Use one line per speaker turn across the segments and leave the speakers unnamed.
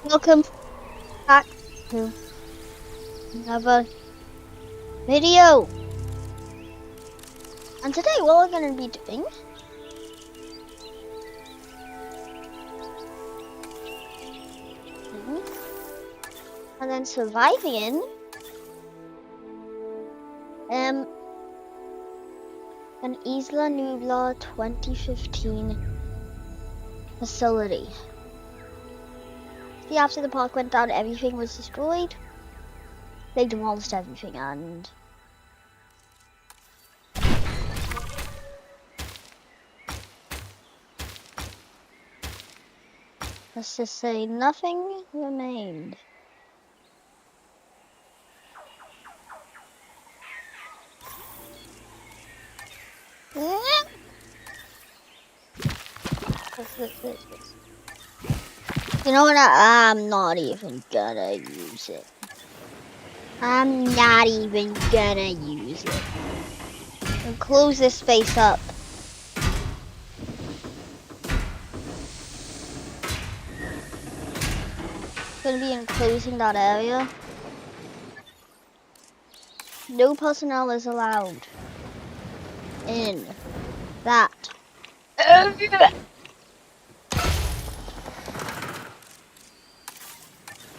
Welcome back to another video. And today what we're going to be doing and then surviving in an Isla Nublar 2015 facility. See, after the park went down, everything was destroyed. They demolished everything and let's just say nothing remained. You know what? I'm not even gonna use it. I'm not even gonna use it. And close this space up. Gonna be enclosing that area. No personnel is allowed in that area.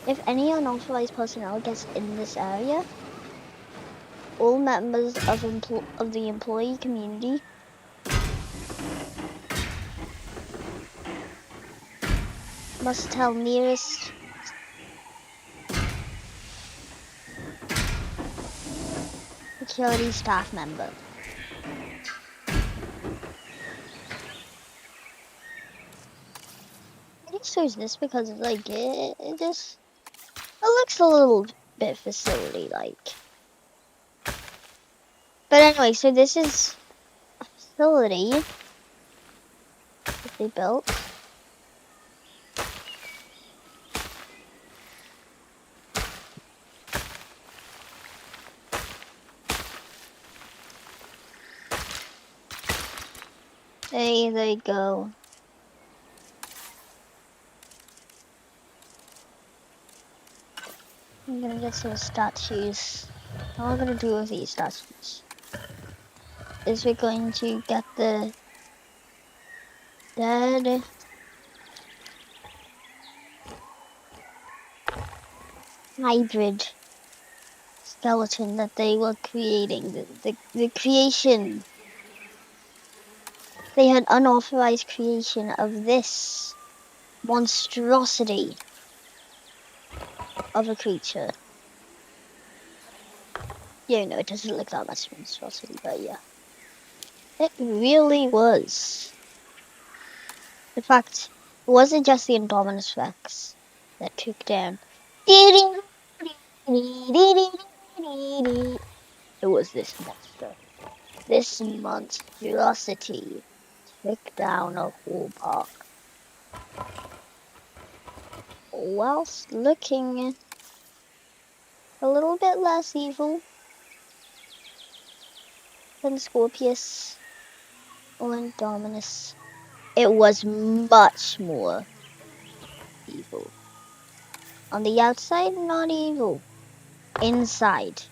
If any unauthorized personnel gets in this area, all members of the employee community must tell nearest security staff member. I just chose this because like it looks a little bit facility like. But anyway, so this is a facility that they built. There they go. I'm gonna get some statues. All I'm gonna do with these statues is we're going to get the dead hybrid skeleton that they were creating. The creation. They had unauthorized creation of this monstrosity of a creature. Yeah, no, it doesn't look that much monstrosity, but yeah. It really was. In fact, it wasn't just the Indominus Rex that took down. It was this monster. This monstrosity took down a whole park. Whilst looking a little bit less evil than Scorpius or Indominus, it was much more evil. On the outside, not evil. Inside,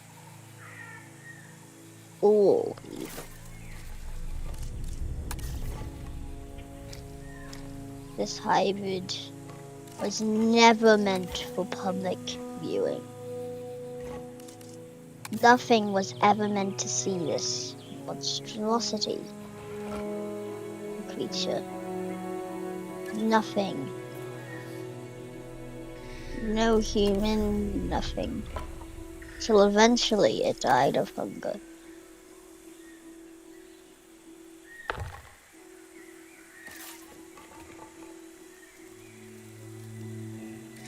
all evil. This hybrid was never meant for public viewing. Nothing was ever meant to see this monstrosity creature. Nothing. No human, nothing. Till eventually it died of hunger.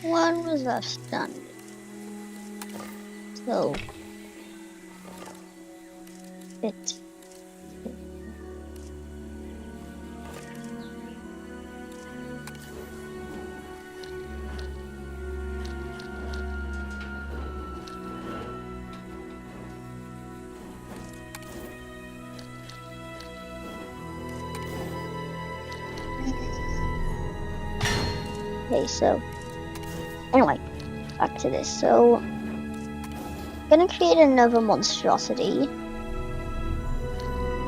One was left standing. So it Okay, so anyway, back to this. So I'm gonna create another monstrosity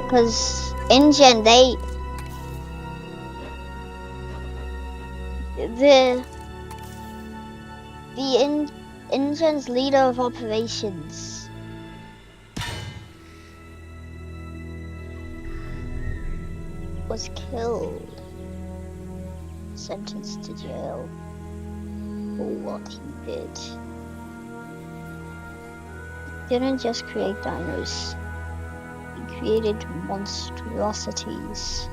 because InGen InGen's leader of operations was killed, sentenced to jail for what he did. He didn't just create dinos, he created monstrosities.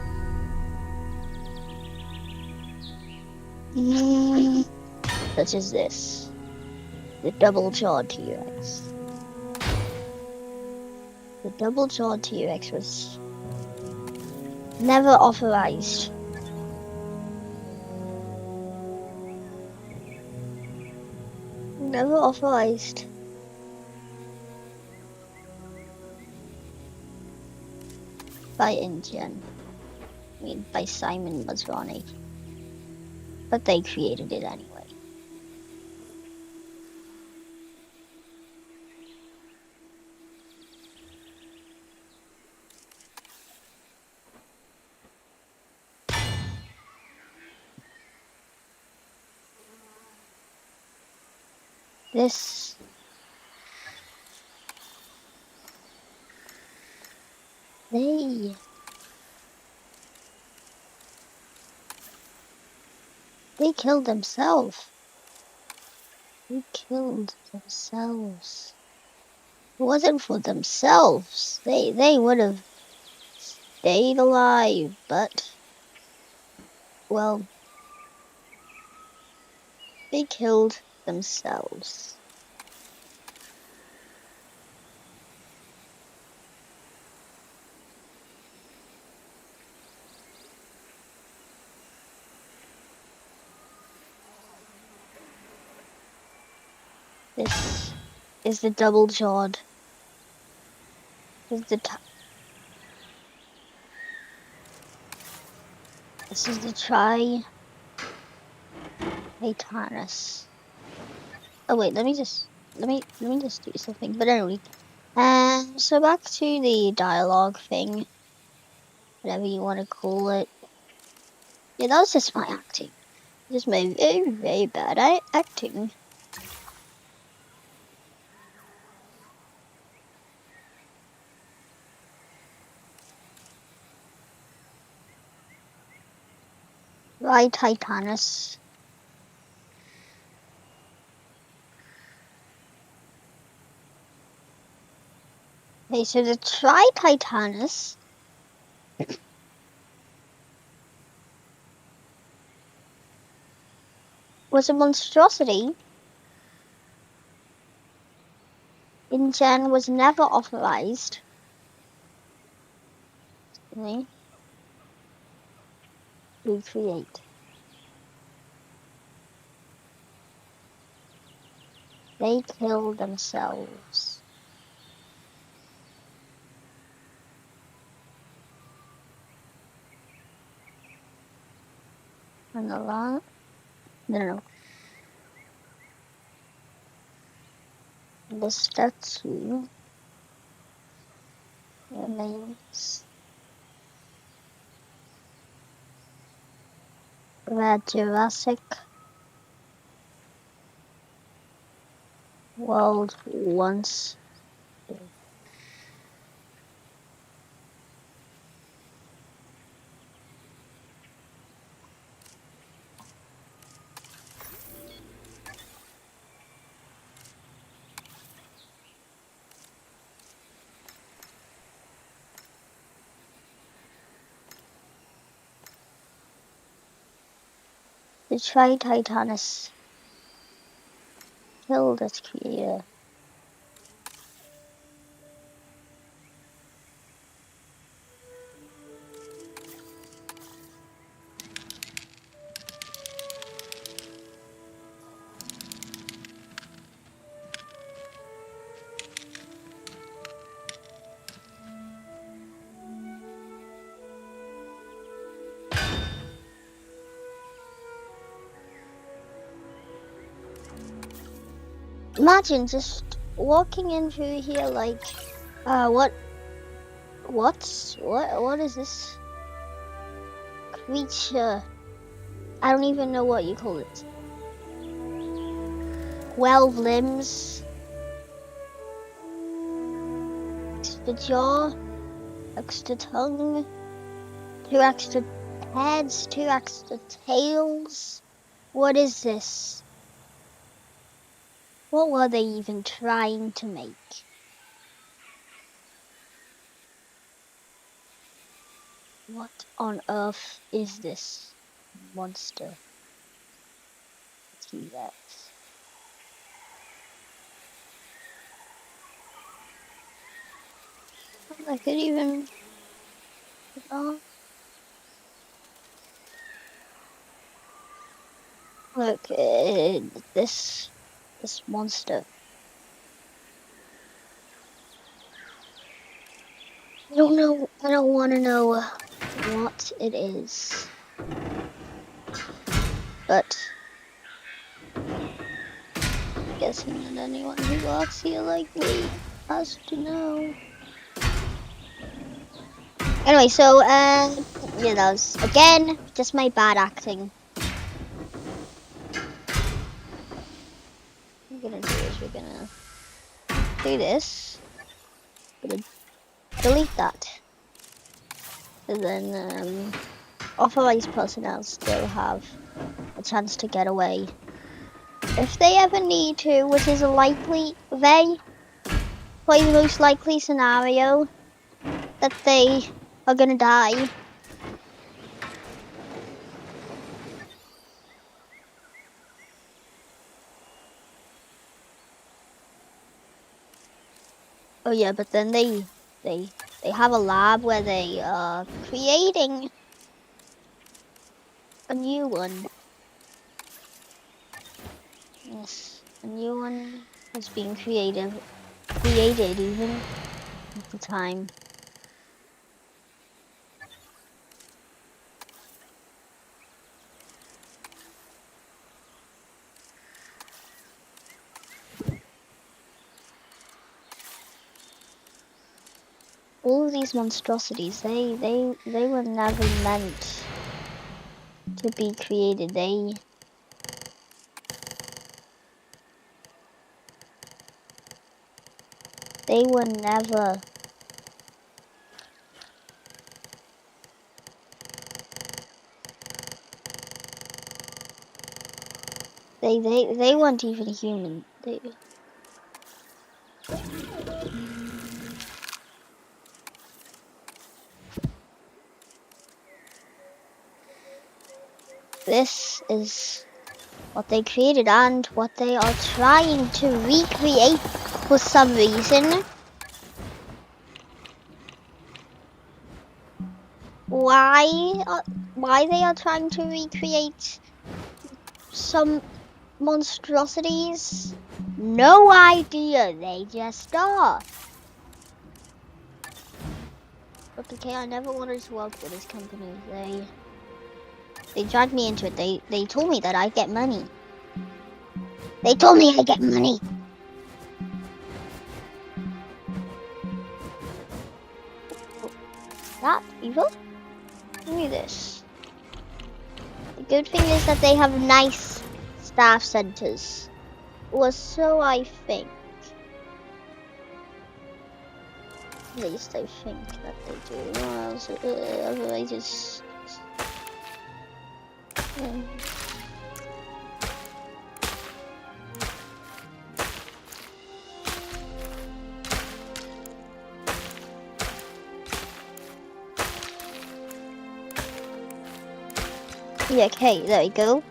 Such as this, the double-jawed T-Rex. The double-jawed T-Rex was never authorized. Never authorized by InGen. I mean, by Simon Masrani. But they created it anyway. This... They killed themselves. They killed themselves. If it wasn't for themselves, they would have stayed alive, but... well... they killed themselves. This is the double-jawed. This is the Titanus. Oh wait, let me just do something. But anyway, so back to the dialogue thing, whatever you want to call it. Yeah, that was just my acting. Just my very, very bad acting. Right, Titanus. Okay, so the Titanus was a monstrosity. InGen was never authorized to create. They killed themselves. And a lot. No. The statue remains where Jurassic World once lived. The Titanus killed its creator. Imagine just walking in through here like, what is this creature? I don't even know what you call it. 12 limbs. Extra jaw. Extra tongue. 2 extra heads. 2 extra tails. What is this? What were they even trying to make? What on earth is this monster? T-Rex. I could even... Oh. Look, this monster. I don't know. I don't want to know what it is. But I'm guessing that anyone who walks here like me has to know. Anyway, so yeah, that was again just my bad acting. What we're gonna do is we're gonna do this. Gonna delete that. And then authorized personnel still have a chance to get away if they ever need to, which is probably the most likely scenario that they are gonna die. Oh yeah, but then they have a lab where they are creating a new one. Yes, a new one has been created even at the time. All of these monstrosities, they were never meant to be created. They were never they weren't even human. This is what they created and what they are trying to recreate for some reason. Why they are trying to recreate some monstrosities? No idea, they just are. But okay, I never wanted to work for this company. They dragged me into it. They told me that I get money. They told me I get money. That evil? Give me this. The good thing is that they have nice staff centers. Or so I think. At least I think that they do. Otherwise it's... Yeah, okay, there we go.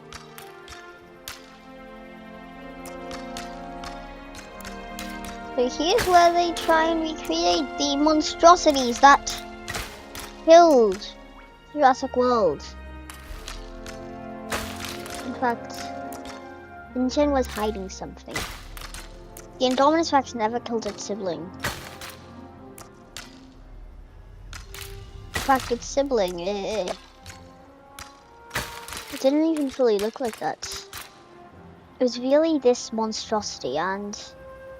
So here's where they try and recreate the monstrosities that killed Jurassic World. In fact, Ingen was hiding something. The Indominus Rex never killed its sibling. In fact, its sibling, it didn't even fully look like that. It was really this monstrosity, and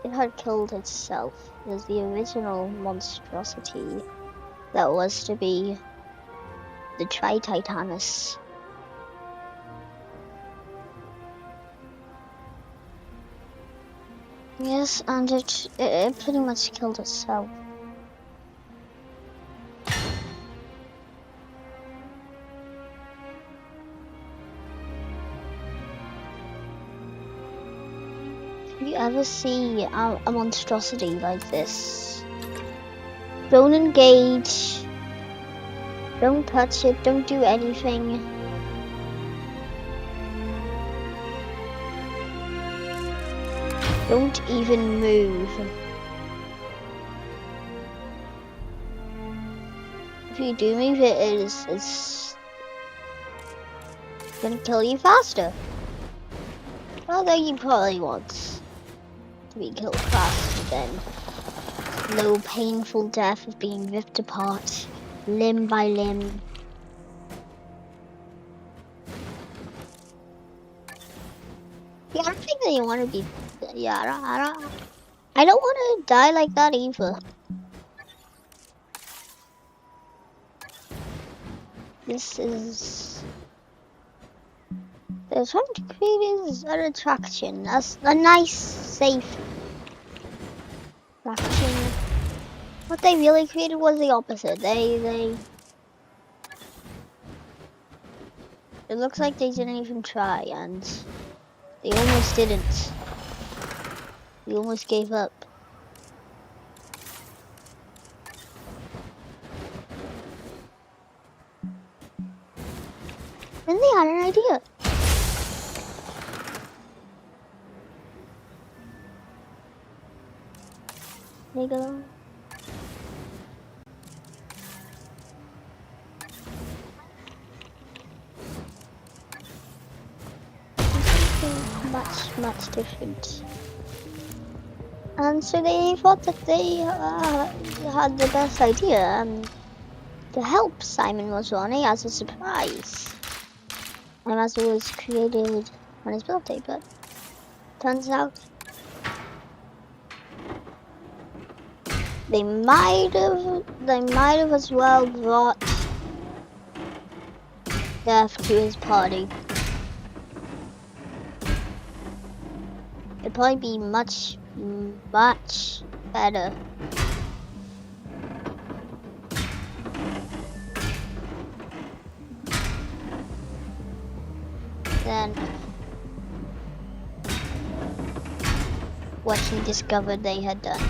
it had killed itself. It was the original monstrosity that was to be the Tri-Titanus. Yes, and it pretty much killed itself. If you ever see a monstrosity like this, don't engage, don't touch it, don't do anything. Don't even move. If you do move, it's gonna kill you faster. Although you probably want to be killed faster than slow, painful death of being ripped apart, limb by limb. Yeah, I don't think that you want to be. Yeah, I don't want to die like that either. This is. They're trying to create an attraction, a nice, safe attraction. What they really created was the opposite. It looks like they didn't even try, and they almost didn't. They almost gave up. Then they had an idea. There you go. Much different. And so they thought that they had the best idea to help Simon Mazzoni as a surprise. And as it was created on his birthday, but turns out they might have as well brought death to his party. It'd probably be much better. Than what he discovered they had done.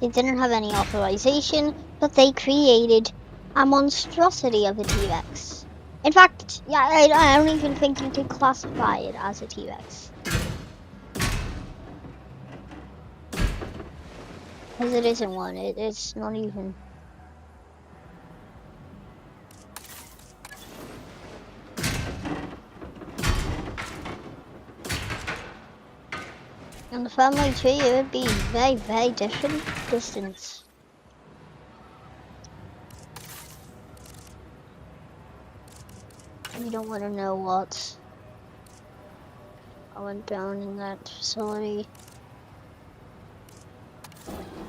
They didn't have any authorization, but they created a monstrosity of a T-Rex. In fact, yeah, I don't even think you could classify it as a T-Rex. Because it isn't one, it's not even. In the family tree, it would be very, very different distance. You don't want to know what I went down in that facility.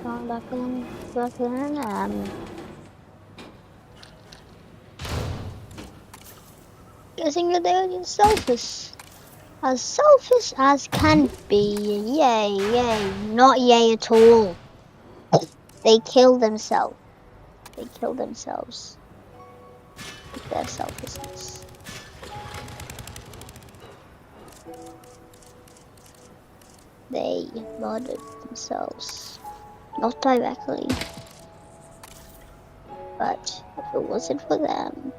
Going back in, guessing that they're just selfish. As selfish as can be. Yay, not yay at all. They kill themselves. With their selfishness. They murdered themselves. Not directly. But if it wasn't for them,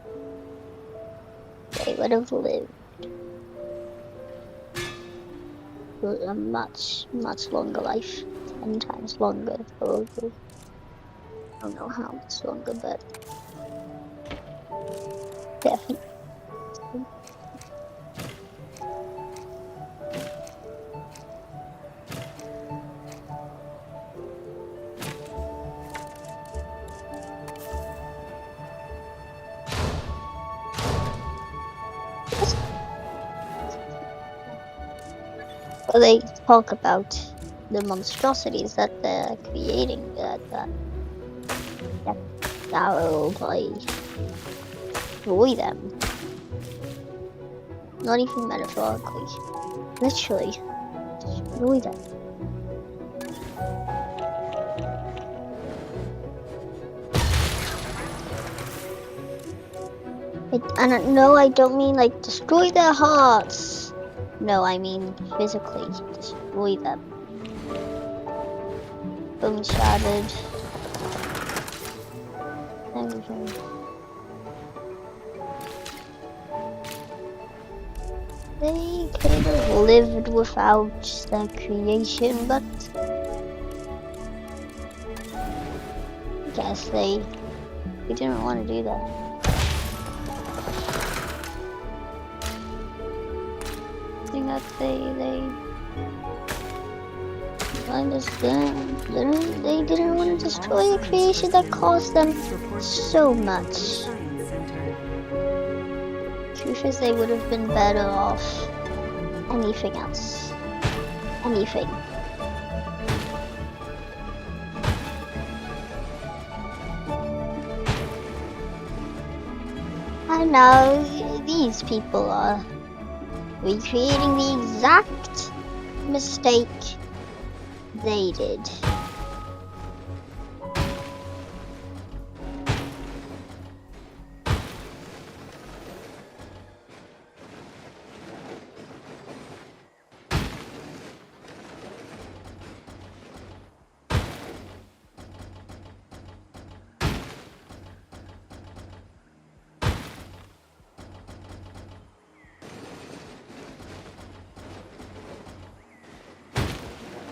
they would have lived a much longer life. 10 times longer, probably. I don't know how much longer, but definitely. They talk about the monstrosities that they're creating, that will like destroy them. Not even metaphorically, literally destroy them. And no, I don't mean like destroy their hearts. No, I mean physically destroy them. Boom, shattered. Everything. They could have lived without their creation, but I guess they didn't want to do that. I think that they understand. They didn't want to destroy the creation that cost them so much. Truth is, they would have been better off anything else. Anything. And now these people are recreating the exact mistake they did.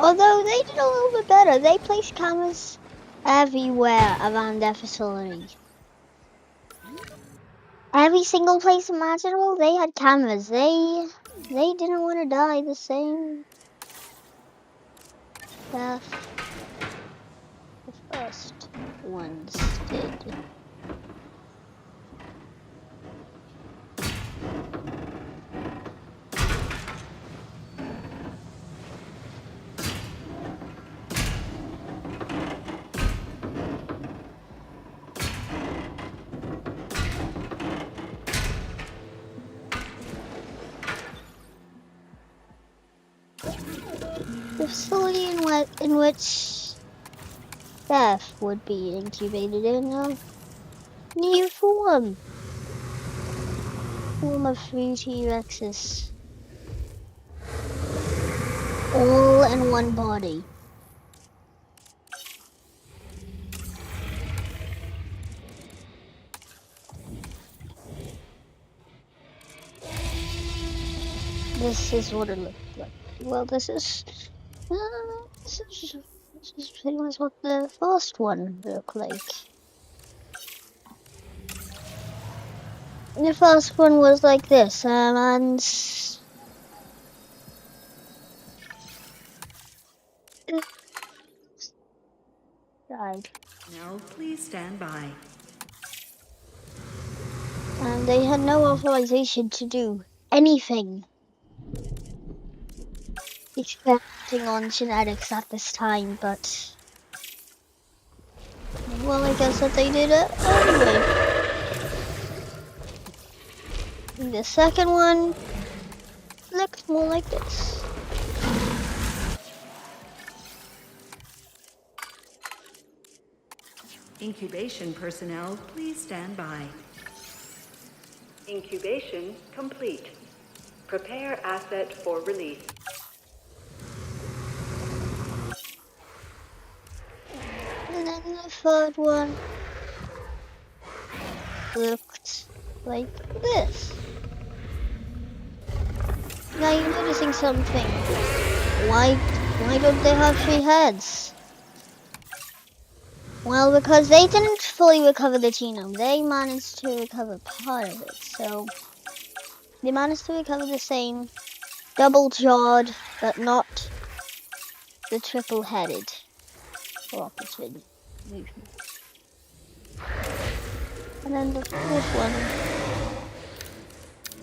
Although they did a little bit better, they placed cameras everywhere around their facility. Every single place imaginable, they had cameras. They didn't want to die the same death the first ones did. The facility in which death would be incubated in a new form of 3 T-Rexes, all in one body. This is what it looked like. Well, this is pretty much what the first one looked like. The first one was like this, and died.
Now, please stand by.
And they had no authorization to do anything experimenting on genetics at this time, but well, I guess that they did it anyway. And the second one looked more like this.
Incubation personnel, please stand by. Incubation complete. Prepare asset for release.
And then the third one looked like this. Now you're noticing something. Why don't they have 3 heads? Well, because they didn't fully recover the genome. They managed to recover part of it. So they managed to recover the same double-jawed, but not the triple-headed opposite movement. And then the fourth one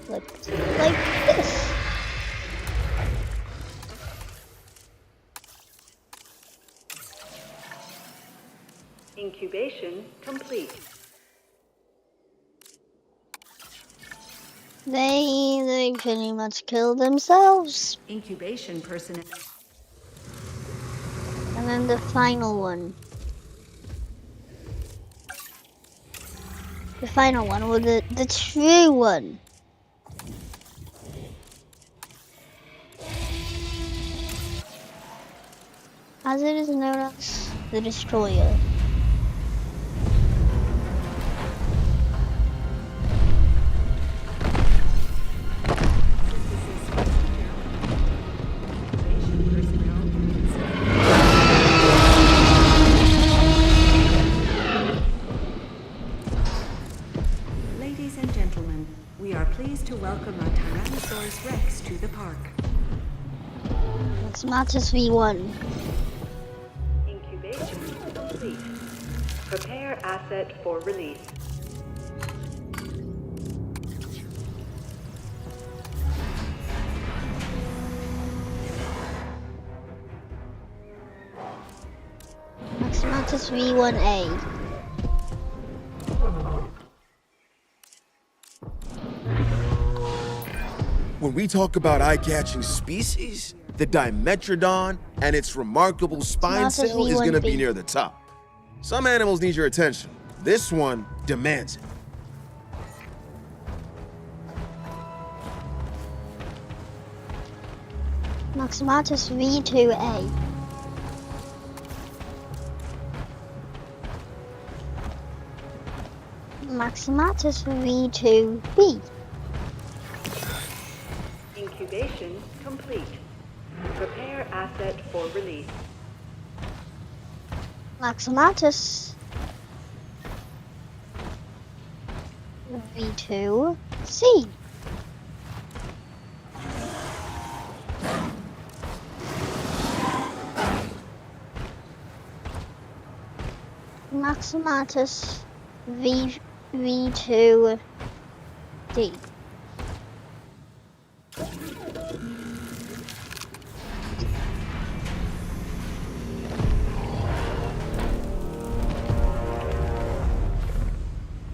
looked like this.
Incubation complete.
They pretty much killed themselves.
Incubation personnel.
And then the final one. The final one, or the true one. As it is known as the Destroyer.
Ladies and gentlemen, we are pleased to welcome a Tyrannosaurus Rex to the park.
It's Matis V1.
Incubation complete. Prepare asset for release.
Maximatus V1A.
When we talk about eye-catching species, the Dimetrodon and its remarkable spine
Not as
cell is going to be
V1B.
near the top. Some animals need your attention. This one demands it.
Maximatus V2A. Maximatus V2B.
Incubation complete. Prepare asset for release.
Maximatus V2C. Maximatus V2D.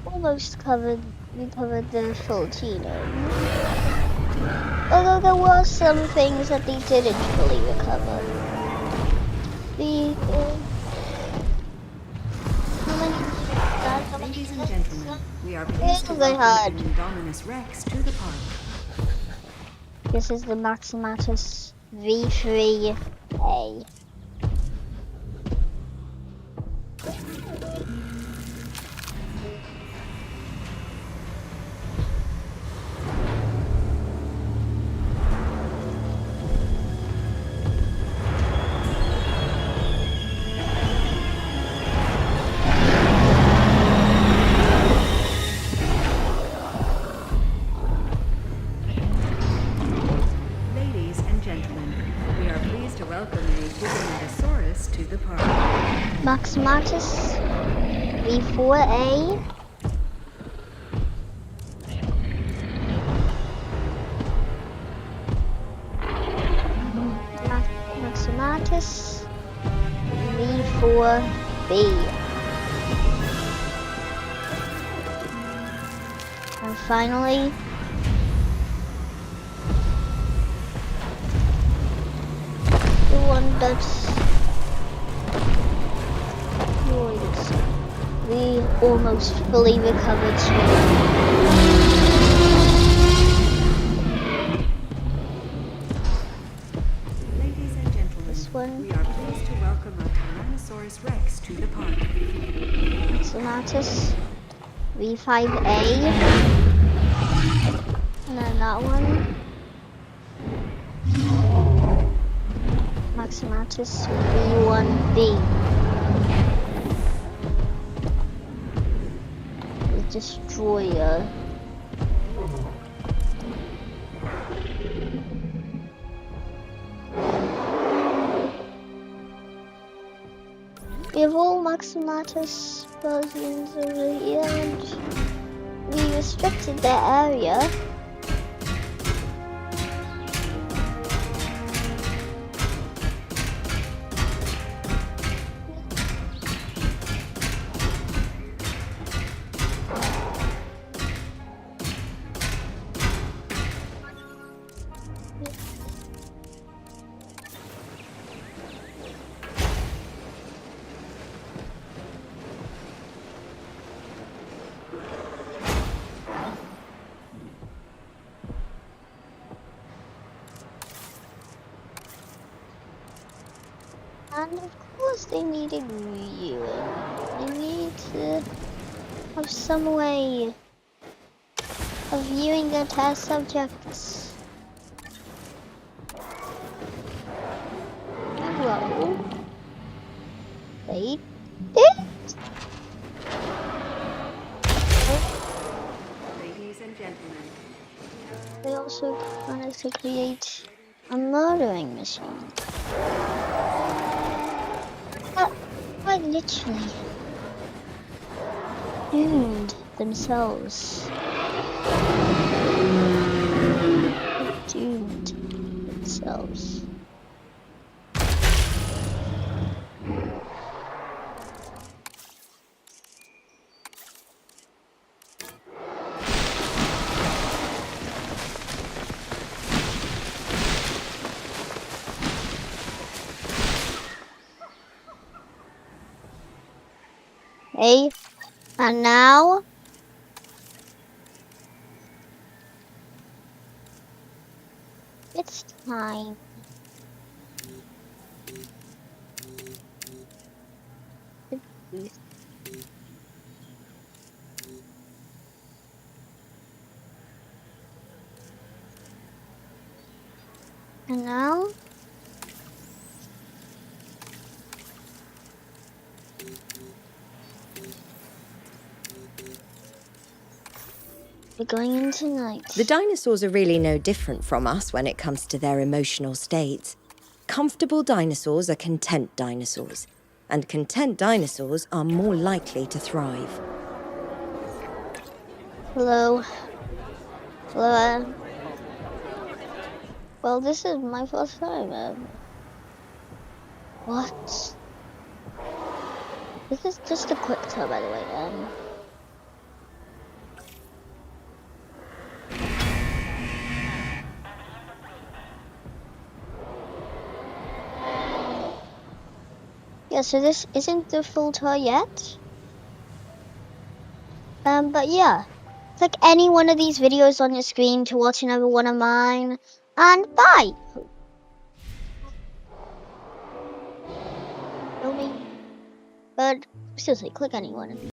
Almost covered. We covered the full genome. Although there were some things that they didn't fully recover. How many?
Ladies and gentlemen, we are
Yeah,
pleased to
they
welcome
had.
an Indominus Rex to the park.
This is the Maximatus V3A.
Ladies and gentlemen, we are pleased to welcome a Giganotosaurus to the park.
Maximatus V4A. Maximatus V4B. And finally, the one that's the almost fully recovered swimmer.
Ladies and gentlemen,
This one.
we are pleased to welcome a Tyrannosaurus Rex to the park.
Maximatus V5A. And then that one. Maximatus V1B. The Destroyer. We have all Maximatus versions over here, and we restricted their area. they needed viewing. They need to have some way of viewing their test subjects. Hello. They did.
Ladies and gentlemen,
They also wanted to create a murdering machine. Quite literally doomed themselves. Doomed themselves. Hey, and now it's time. to do- And now we're going into night.
The dinosaurs are really no different from us when it comes to their emotional states. Comfortable dinosaurs are content dinosaurs, and content dinosaurs are more likely to thrive.
Hello. Hello. Well, this is my first time. What? This is just a quick tour, by the way. Yeah, so this isn't the full tour yet. But yeah, click any one of these videos on your screen to watch another one of mine, and bye. Filming, but seriously, click any one of these.